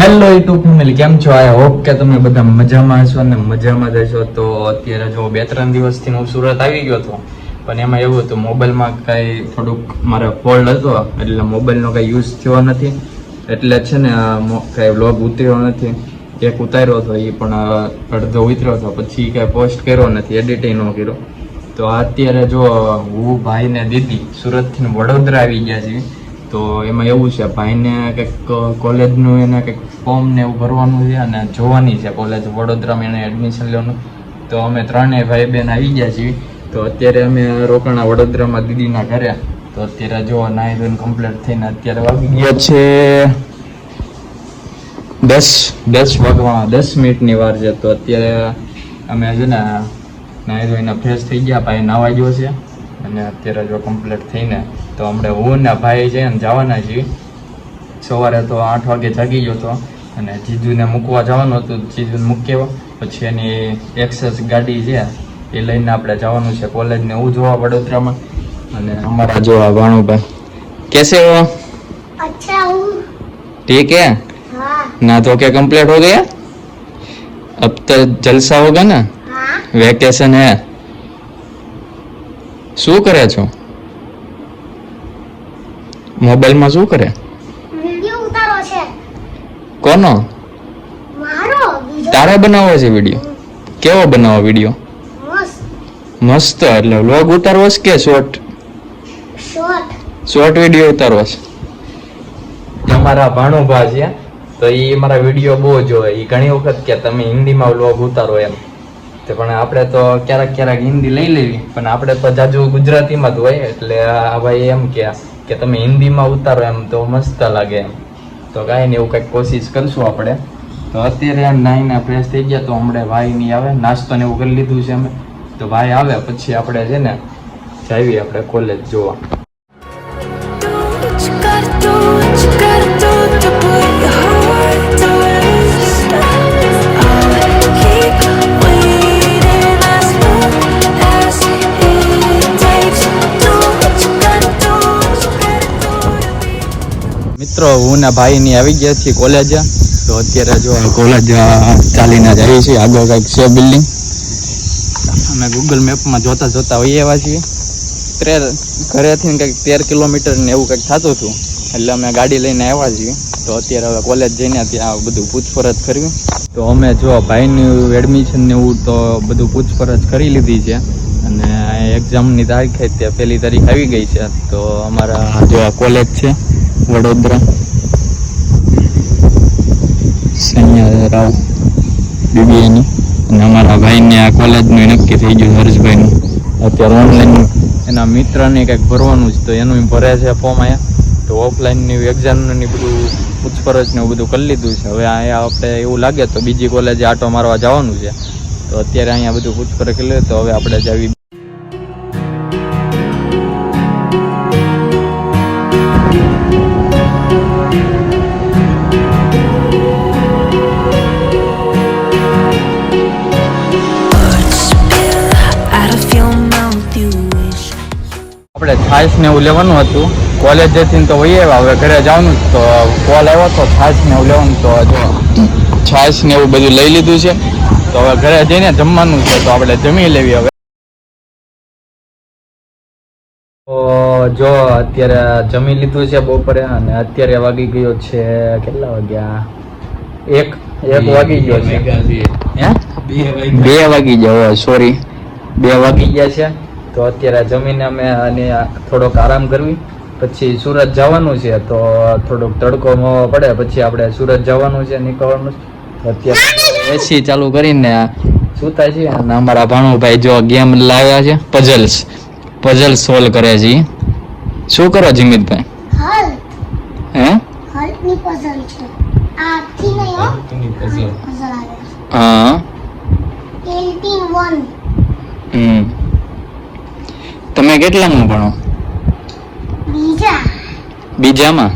Hello YouTube family, કેમ છો? I hope કે તમે બધા મજામાં હશો અને મજામાં જ હશો. તો અત્યારે જો 2-3 દિવસથી હું સુરત આવી ગયો હતો, પણ એમાં એવું હતું મોબાઈલમાં કાંઈ થોડુંક મારે ફોલ્ટ હતો, એટલે મોબાઈલનો કાંઈ યુઝ થયો નથી, એટલે છે ને કાંઈ વ્લોગ ઉતર્યો નથી. એક ઉતાર્યો હતો એ પણ અડધો ઉતર્યો હતો, પછી કાંઈ પોસ્ટ કર્યો નથી, એડિટિંગ ન કર્યો. તો અત્યારે જો હું ભાઈ ને દીદી સુરતથી વડોદરા આવી ગયા છીએ. તો એમાં એવું છે, ભાઈને કંઈક કોલેજનું એને કંઈક ફોર્મ ને એવું ભરવાનું છે અને જોવાની છે કોલેજ વડોદરામાં એને એડમિશન લેવાનું. તો અમે ત્રણેય ભાઈ બહેન આવી ગયા છીએ. તો અત્યારે અમે રોકાણા વડોદરામાં દીદીના ઘરે. તો અત્યારે જો નાહી ધોઈને કમ્પ્લીટ થઈને અત્યારે વાગી ગયા છે 10 મિનિટની વાર છે. તો અત્યારે અમે છે ને નાહી ધોઈને ફ્રેશ થઈ ગયા, ભાઈ નાવા ગયો છે અને અત્યારે જો કમ્પ્લીટ થઈને તો હમણાં હું ને ભાઈ છે ને જવાના છીએ. સવારે તો 8 વાગે જાગી ગયો હતો અને જીજુને મૂકવા જવાનું હતું, જીજુને મૂક્યો પછી એની એક્સેસ ગાડી છે એ લઈને આપણે જવાનું છે કોલેજને હું જોવા વડોદરામાં. અને અમારા જો ભાણુભાઈ कैसे हो? अच्छा हूँ। ठीक है हाँ ना? तो क्या कंप्लीट हो गया? अब तो जलसा होगा ना? हाँ વેકેશન હે. શું કરે છો? મોબાઈલમાં શું કરે? वीडियो उतारो छे। કોનો? मारो बीजो તારે બનાવવો છે વિડીયો? કેવો બનાવો વિડીયો? मस्त મસ્ત. એટલે વ્લોગ ઉતારવો છે કે શોર્ટ शॉट વિડીયો ઉતારવો છે? અમારા ભાણુભા છે તો એ મારા વિડીયો બહુ જોવે. એ ઘણી વખત કે તમે હિન્દીમાં વ્લોગ ઉતારો એમ. તો પણ આપણે તો ક્યારેક હિન્દી લઈ લેવી, પણ આપણે તો જાજુ ગુજરાતીમાં જ હોય. એટલે આ ભાઈ એમ કે તમે હિન્દીમાં ઉતારો એમ તો મસ્ત લાગે એમ. તો કાંઈ નહીં, એવું કંઈક કોશિશ કરશું આપણે. તો અત્યારે એમ નાહીને ફ્રેશ થઈ ગયા. તો હમણાં ભાઈ નહીં આવે, નાસ્તો ને એવું કરી લીધું છે અમે. તો ભાઈ આવે પછી આપણે છે ને જાવી આપણે કોલેજ જોવા. મિત્રો હું ને ભાઈ ની આવી ગયા છીએ કોલેજ. તો અત્યારે જો કોલેજ ચાલીને જઈએ છીએ. આગળ કંઈક છે બિલ્ડિંગ. અમે ગૂગલ મેપમાં જોતા હોઈએ એવા છીએ. ઘરેથી કંઈક 13 કિલોમીટર ને એવું કંઈક થતું હતું, એટલે અમે ગાડી લઈને આવ્યા છીએ. તો અત્યારે હવે કોલેજ જઈને ત્યાં બધું પૂછપરછ કરવી. તો અમે જો ભાઈનું એડમિશન ને એવું તો બધું પૂછપરછ કરી લીધી છે અને એક્ઝામની તારીખ તે 1લી તારીખ આવી ગઈ છે. તો અમારા જો કોલેજ છે વડોદરા સૈયા રાવ બીબીએની, અને અમારા ભાઈને આ કોલેજનું નક્કી થઈ ગયું, હર્ષભાઈનું. અત્યારે ઓનલાઈન એના મિત્રને કંઈક ભરવાનું છે તો એનું ભરે છે ફોર્મ અહીંયા. તો ઓફલાઈનની એક્ઝામની બધું પૂછપરછ ને એવું બધું કરી લીધું છે. હવે અહીંયા આપણે એવું લાગે તો બીજી કોલેજે આટો મારવા જવાનું છે. તો અત્યારે અહીંયા બધું પૂછપરછ કરી લે. તો હવે આપણે જાવી આપણે છાશ ને એવું લેવાનું હતું કોલેજેથી. તો વહી આવ્યા, હવે ઘરે જવાનું. તો કોલ આવ્યો તો છાશ ને એવું લેવાનું. તો જો છાશ ને એવું બધું લઈ લીધું છે. તો હવે ઘરે જઈને જમવાનું છે. તો આપણે જમી લેવી હવે. તો જો અત્યારે જમી લીધું છે બપોરે, અને અત્યારે વાગી ગયો છે કેટલા વાગ્યા? 1 વાગી ગયો છે. હે 2 વાગી ગયા, સોરી 2 વાગી ગયા છે. તો અત્યારે જમીને અમે અને થોડોક આરામ કરવી, પછી સુરત જવાનું છે. તો થોડોક તડકો પડે પછી આપણે સુરત જવાનું છે, નીકળવાનું છે. અત્યારે એસી ચાલુ કરીને સુતા છે. અને અમારા ભાણુભાઈ જો ગેમ લાવ્યા છે, પઝલ સોલ્વ કરે છે. શું કરો જીમિતભાઈ? હે हल्क पसंद है आखी नहीं हो पसंद आवे હા 181 તમે કેટલામાં ભણો? બીજામાં?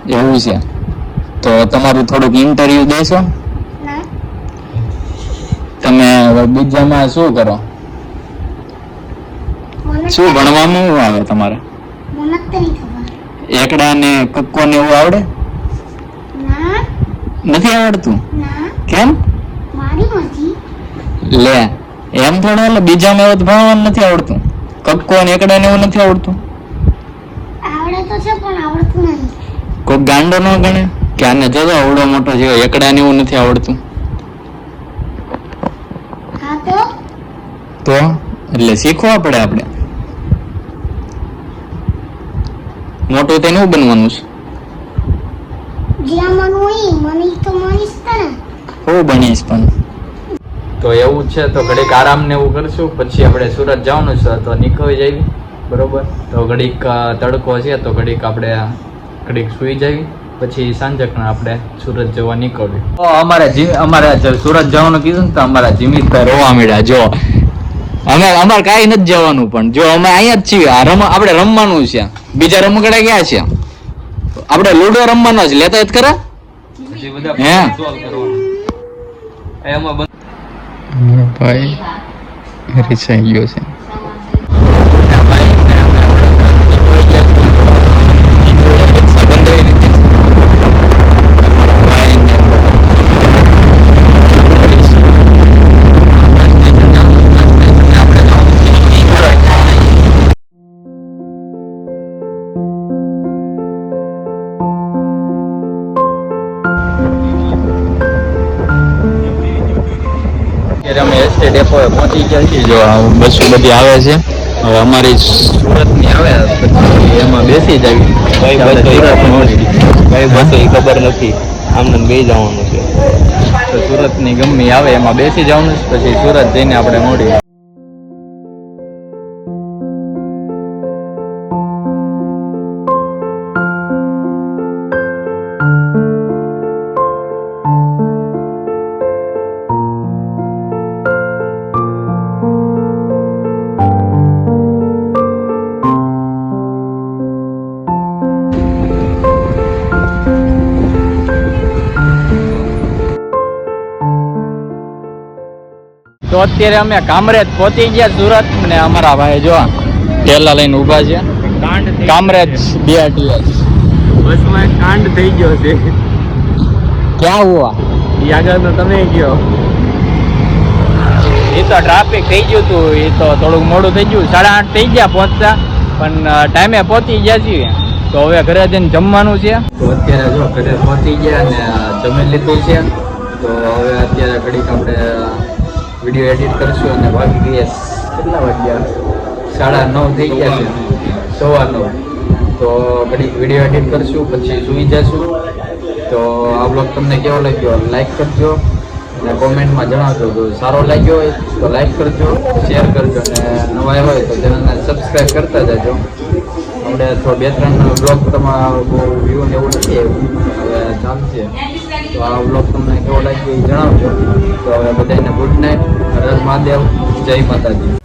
એવું છે. તો તમારું થોડુંક ઇન્ટરવ્યુ દેશો? ના તમે બીજામાં શું કરો? શું ભણવામાં શું આવે તમારે? મને તો નહીં ખબર. એકડા ને કક્કો ને એવું આવડે? ના નથી આવડતું? ના, કેમ? મારી મરજી. લે એમ થોડું, એટલે બીજામાં એવું તો ભણવાનું નથી આવડતું? કક્કો ને એકડા ને એવું નથી આવડતું? આવડે તો છે પણ આવડતું નહીં. કોઈ ગાંડો ન ગણે કે આને જતો આવડો મોટો જેવો એકડા ને એવું નથી આવડતું? હા તો એટલે શીખવા પડે આપણે. મોટું થઈને શું બનવાનું છે? જ્યાં મન હોય મને તો મનીશ તને. હું બનીશ પણ. તો એવું છે તો ઘડીક આરામ ને એવું કરશું, પછી આપણે સુરત જવાનું છે તો નીકળી જઈએ, બરોબર? તો ઘડીક તડકો છે તો ઘડીક આપણે ઘડીક સુઈ જઈએ, પછી સાંજકના આપણે સુરત જવા નીકળ્યું. તો અમારે સુરત જવાનું કીધું ને તો અમારા જીમિતભાઈ રોવા મળ્યા. જો અમારે કાંઈ નથી જવાનું, પણ જો અમે અહીંયા જ છીએ. આપણે રમવાનું છે, બીજા રમકડા ક્યાં છે? આપણે લૂડો રમવાનો છે, લેતા જ ખરા. હે ભાઈ રીસાઈ ગયો છે. અમે એસટી ડેપોએ પહોંચી ગયા છીએ. જો બસો બધી આવે છે, હવે અમારી સુરતની આવે પછી એમાં બેસી જવી. કઈ બસો એ ખબર નથી, આમને બે જવાનું છે. તો સુરતની ગમે આવે એમાં બેસી જવાનું, પછી સુરત જઈને આપણે મળીએ. તો અત્યારે અમે કામરેજ પહોંચી ગયા સુરત, ને અમારા ભાઈ જો ટેલા લઈને ઊભા છે. કામરેજ BRTS બસમાં એક કાંડ થઈ ગયો છે. ક્યાં હુઆ? ઈ આગળ તો તમે ગયો. એ તો ટ્રાફિક થઈ ગયું હતું, એ તો થોડુંક મોડું થઈ ગયું. 8:30 થઈ ગયા પહોંચતા, પણ ટાઈમે પહોંચી ગયા છીએ. તો હવે ઘરે જઈને જમવાનું છે. તો અત્યારે જો ઘરે પહોંચી ગયા ને જમી લીધું છે. તો હવે અત્યારે ઘડીક આપણે વિડીયો એડિટ કરશું અને વાગી ગયા કેટલા વાગ્યા? 9:30 થઈ ગયા છે, 9:15. તો ઘડીક વિડીયો એડિટ કરશું પછી સૂઈ જશું. તો આ બ્લોગ તમને કેવો લાગ્યો લાઈક કરજો અને કોમેન્ટમાં જણાવજો. જો સારો લાગ્યો હોય તો લાઈક કરજો, શેર કરજો, અને નવા હોય તો ચેનલને સબસ્ક્રાઈબ કરતા જજો. આપણે તો 2-3 બ્લોગ તમારા બહુ વ્યૂ ને એવું નથી એવું, હવે ચાલશે. તો આ બ્લોગ તમને કેવો લાગ્યો એ જણાવજો. તો હવે બધાને ગુડ નાઇટ, હર હર મહાદેવ, જય માતાજી.